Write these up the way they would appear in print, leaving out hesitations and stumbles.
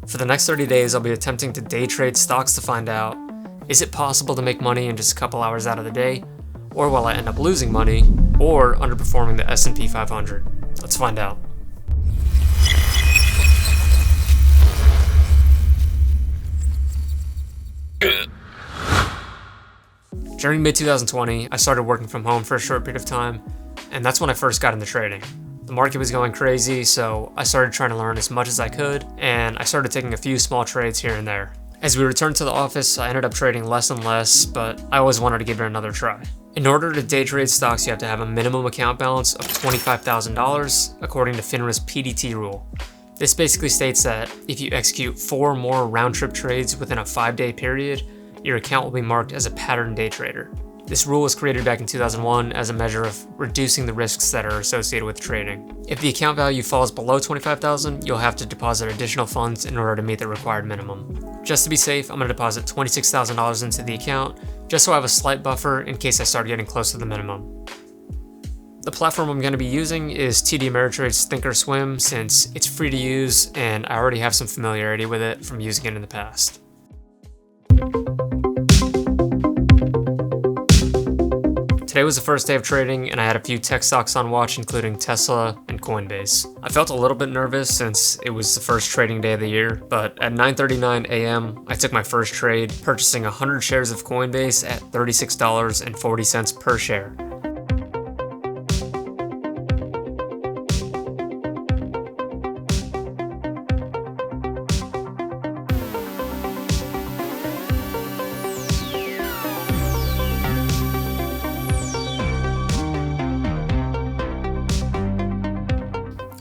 For the next 30 days, I'll be attempting to day trade stocks to find out, is it possible to make money in just a couple hours out of the day? Or will I end up losing money or underperforming the S&P 500? Let's find out. During mid-2020, I started working from home for a short period of time, and that's when I first got into trading. The market was going crazy, so I started trying to learn as much as I could, and I started taking a few small trades here and there. As we returned to the office, I ended up trading less and less, but I always wanted to give it another try. In order to day trade stocks, you have to have a minimum account balance of $25,000, according to FINRA's PDT rule. This basically states that if you execute 4 more round-trip trades within a 5-day period, your account will be marked as a pattern day trader. This rule was created back in 2001 as a measure of reducing the risks that are associated with trading. If the account value falls below $25,000, you'll have to deposit additional funds in order to meet the required minimum. Just to be safe, I'm going to deposit $26,000 into the account, just so I have a slight buffer in case I start getting close to the minimum. The platform I'm going to be using is TD Ameritrade's Thinkorswim, since it's free to use and I already have some familiarity with it from using it in the past. Today was the first day of trading, and I had a few tech stocks on watch, including Tesla and Coinbase. I felt a little bit nervous since it was the first trading day of the year, but at 9:39 a.m., I took my first trade, purchasing 100 shares of Coinbase at $36.40 per share.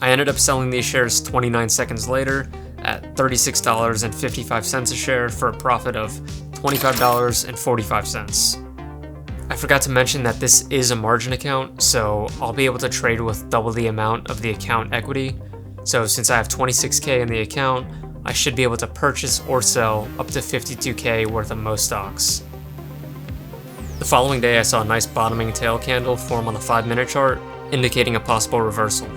I ended up selling these shares 29 seconds later at $36.55 a share for a profit of $25.45. I forgot to mention that this is a margin account, so I'll be able to trade with double the amount of the account equity. So since I have $26K in the account, I should be able to purchase or sell up to $52K worth of most stocks. The following day, I saw a nice bottoming tail candle form on the 5-minute chart, indicating a possible reversal.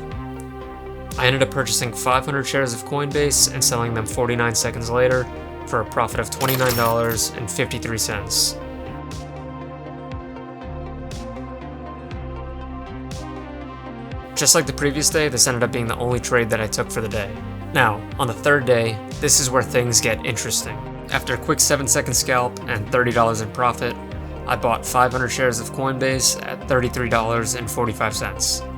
I ended up purchasing 500 shares of Coinbase and selling them 49 seconds later for a profit of $29.53. Just like the previous day, this ended up being the only trade that I took for the day. Now, on the third day, this is where things get interesting. After a quick 7-second scalp and $30 in profit, I bought 500 shares of Coinbase at $33.45.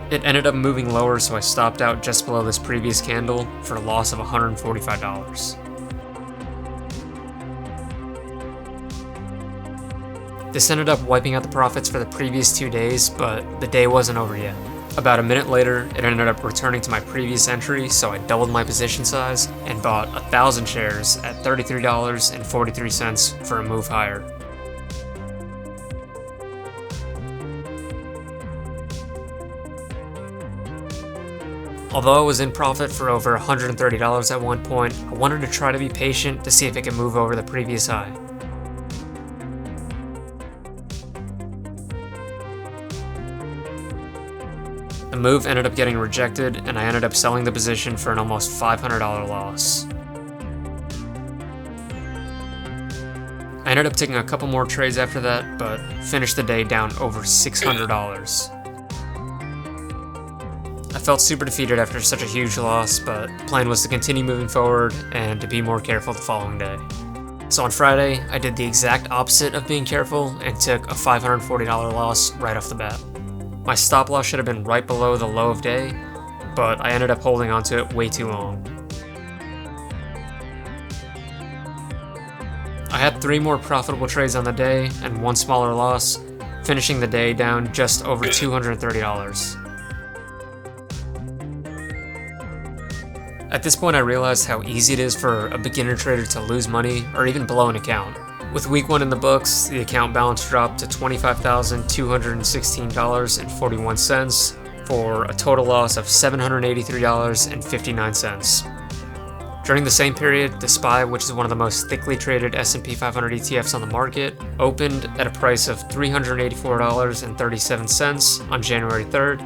It ended up moving lower, so I stopped out just below this previous candle for a loss of $145. This ended up wiping out the profits for the previous 2 days, but the day wasn't over yet. About a minute later, it ended up returning to my previous entry, so I doubled my position size and bought 1,000 shares at $33.43 for a move higher. Although I was in profit for over $130 at one point, I wanted to try to be patient to see if it could move over the previous high. The move ended up getting rejected, and I ended up selling the position for an almost $500 loss. I ended up taking a couple more trades after that, but finished the day down over $600. I felt super defeated after such a huge loss, but the plan was to continue moving forward and to be more careful the following day. So on Friday, I did the exact opposite of being careful and took a $540 loss right off the bat. My stop loss should have been right below the low of day, but I ended up holding onto it way too long. I had 3 more profitable trades on the day and 1 smaller loss, finishing the day down just over $230. At this point, I realized how easy it is for a beginner trader to lose money or even blow an account. With week 1 in the books, the account balance dropped to $25,216.41 for a total loss of $783.59. During the same period, the SPY, which is one of the most thickly traded S&P 500 ETFs on the market, opened at a price of $384.37 on January 3rd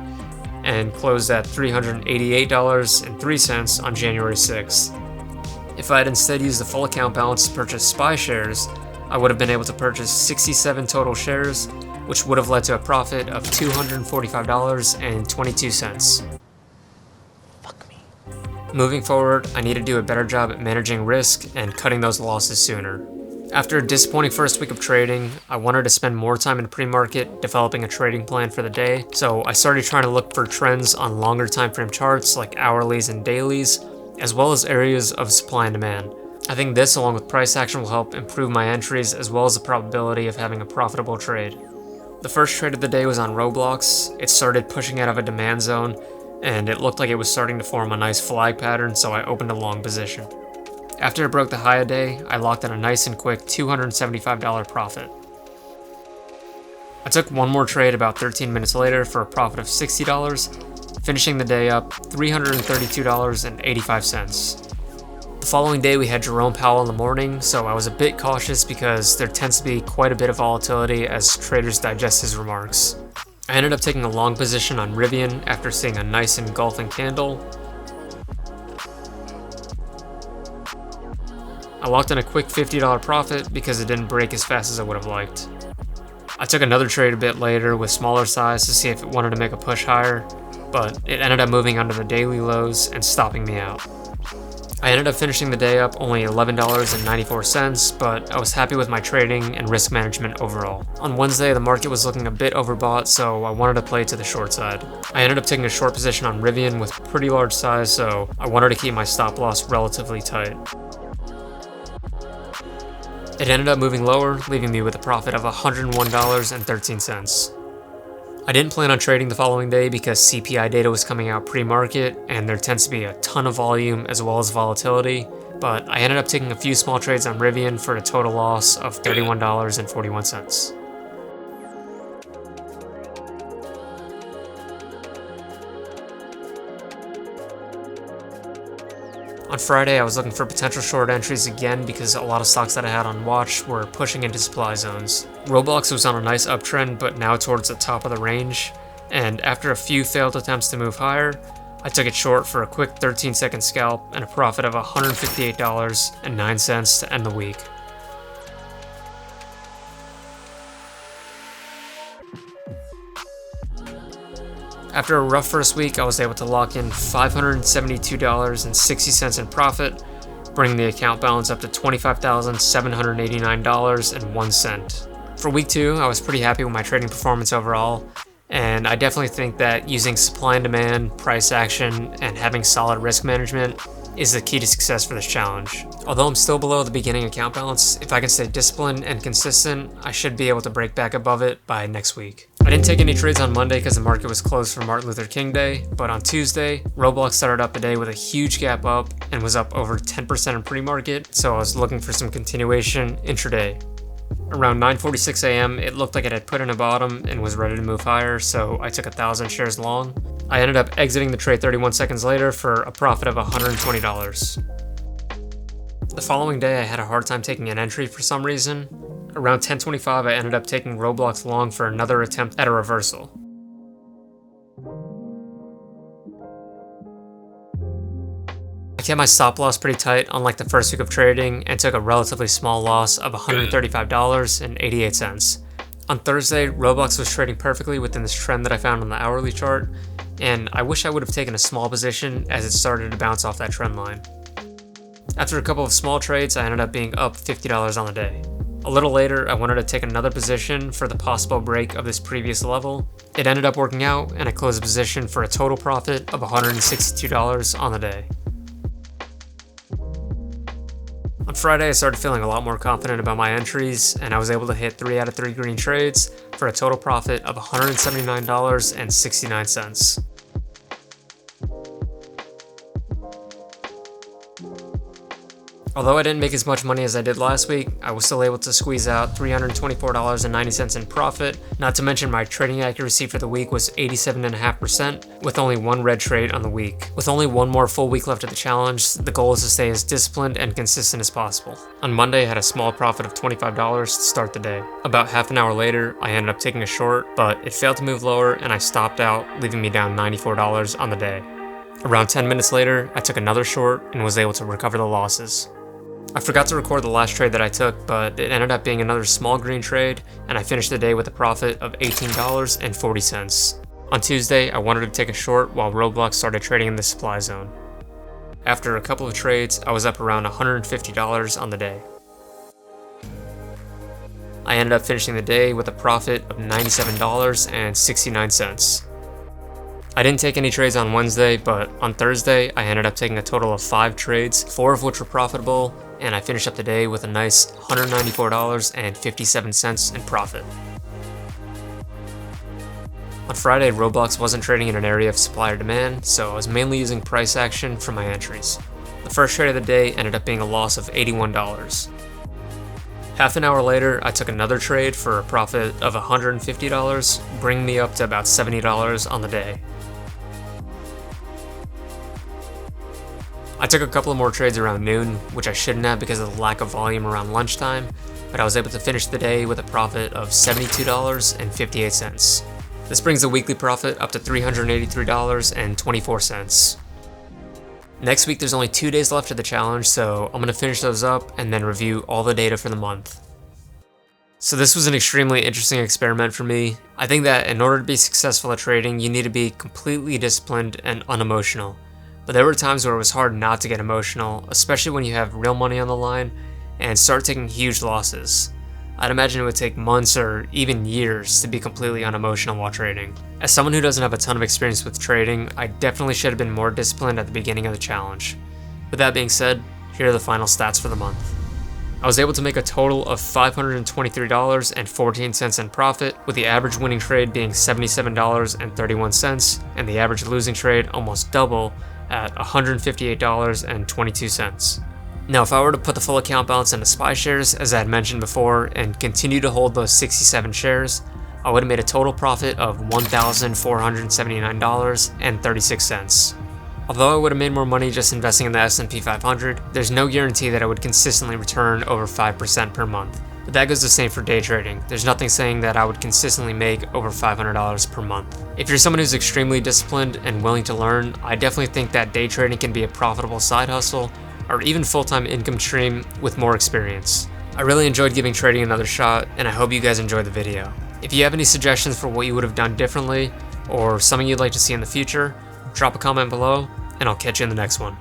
and closed at $388.03 on January 6th. If I had instead used the full account balance to purchase SPY shares, I would have been able to purchase 67 total shares, which would have led to a profit of $245.22. Moving forward, I need to do a better job at managing risk and cutting those losses sooner. After a disappointing first week of trading, I wanted to spend more time in pre-market developing a trading plan for the day, so I started trying to look for trends on longer time frame charts like hourlies and dailies, as well as areas of supply and demand. I think this, along with price action, will help improve my entries as well as the probability of having a profitable trade. The first trade of the day was on Roblox. It started pushing out of a demand zone, and it looked like it was starting to form a nice flag pattern, so I opened a long position. After it broke the high of day, I locked in a nice and quick $275 profit. I took one more trade about 13 minutes later for a profit of $60, finishing the day up $332.85. The following day we had Jerome Powell in the morning, so I was a bit cautious because there tends to be quite a bit of volatility as traders digest his remarks. I ended up taking a long position on Rivian after seeing a nice engulfing candle. I locked in a quick $50 profit because it didn't break as fast as I would have liked. I took another trade a bit later with smaller size to see if it wanted to make a push higher, but it ended up moving under the daily lows and stopping me out. I ended up finishing the day up only $11.94, but I was happy with my trading and risk management overall. On Wednesday, the market was looking a bit overbought, so I wanted to play to the short side. I ended up taking a short position on Rivian with pretty large size, so I wanted to keep my stop loss relatively tight. It ended up moving lower, leaving me with a profit of $101.13. I didn't plan on trading the following day because CPI data was coming out pre-market and there tends to be a ton of volume as well as volatility, but I ended up taking a few small trades on Rivian for a total loss of $31.41. On Friday, I was looking for potential short entries again because a lot of stocks that I had on watch were pushing into supply zones. Roblox was on a nice uptrend, but now towards the top of the range, and after a few failed attempts to move higher, I took it short for a quick 13-second scalp and a profit of $158.09 to end the week. After a rough first week, I was able to lock in $572.60 in profit, bringing the account balance up to $25,789.01. For week 2, I was pretty happy with my trading performance overall, and I definitely think that using supply and demand, price action, and having solid risk management is the key to success for this challenge. Although I'm still below the beginning account balance, if I can stay disciplined and consistent, I should be able to break back above it by next week. I didn't take any trades on Monday because the market was closed for Martin Luther King Day, but on Tuesday, Roblox started up the day with a huge gap up and was up over 10% in pre-market, so I was looking for some continuation intraday. Around 9:46 a.m., it looked like it had put in a bottom and was ready to move higher, so I took 1,000 shares long. I ended up exiting the trade 31 seconds later for a profit of $120. The following day, I had a hard time taking an entry for some reason. Around 10:25, I ended up taking Roblox long for another attempt at a reversal. I kept my stop loss pretty tight, unlike the first week of trading, and took a relatively small loss of $135.88. On Thursday, Roblox was trading perfectly within this trend that I found on the hourly chart, and I wish I would have taken a small position as it started to bounce off that trend line. After a couple of small trades, I ended up being up $50 on the day. A little later, I wanted to take another position for the possible break of this previous level. It ended up working out, and I closed the position for a total profit of $162 on the day. On Friday, I started feeling a lot more confident about my entries, and I was able to hit 3 out of 3 green trades for a total profit of $179.69. Although I didn't make as much money as I did last week, I was still able to squeeze out $324.90 in profit, not to mention my trading accuracy for the week was 87.5% with only one red trade on the week. With only one more full week left of the challenge, the goal is to stay as disciplined and consistent as possible. On Monday, I had a small profit of $25 to start the day. About half an hour later, I ended up taking a short, but it failed to move lower and I stopped out, leaving me down $94 on the day. Around 10 minutes later, I took another short and was able to recover the losses. I forgot to record the last trade that I took, but it ended up being another small green trade, and I finished the day with a profit of $18.40. On Tuesday, I wanted to take a short while Roblox started trading in the supply zone. After a couple of trades, I was up around $150 on the day. I ended up finishing the day with a profit of $97.69. I didn't take any trades on Wednesday, but on Thursday, I ended up taking a total of 5 trades, 4 of which were profitable, and I finished up the day with a nice $194.57 in profit. On Friday, Roblox wasn't trading in an area of supply or demand, so I was mainly using price action for my entries. The first trade of the day ended up being a loss of $81. Half an hour later, I took another trade for a profit of $150, bringing me up to about $70 on the day. I took a couple of more trades around noon, which I shouldn't have because of the lack of volume around lunchtime, but I was able to finish the day with a profit of $72.58. This brings the weekly profit up to $383.24. Next week there's only 2 days left of the challenge, so I'm going to finish those up and then review all the data for the month. So this was an extremely interesting experiment for me. I think that in order to be successful at trading, you need to be completely disciplined and unemotional. But there were times where it was hard not to get emotional, especially when you have real money on the line and start taking huge losses. I'd imagine it would take months or even years to be completely unemotional while trading. As someone who doesn't have a ton of experience with trading, I definitely should have been more disciplined at the beginning of the challenge. With that being said, here are the final stats for the month. I was able to make a total of $523.14 in profit, with the average winning trade being $77.31 and the average losing trade almost double at $158.22. Now, if I were to put the full account balance into SPY shares, as I had mentioned before, and continue to hold those 67 shares, I would have made a total profit of $1,479.36. Although I would have made more money just investing in the S&P 500, there's no guarantee that I would consistently return over 5% per month. But that goes the same for day trading. There's nothing saying that I would consistently make over $500 per month. If you're someone who's extremely disciplined and willing to learn, I definitely think that day trading can be a profitable side hustle or even full-time income stream with more experience. I really enjoyed giving trading another shot, and I hope you guys enjoyed the video. If you have any suggestions for what you would have done differently or something you'd like to see in the future, drop a comment below, and I'll catch you in the next one.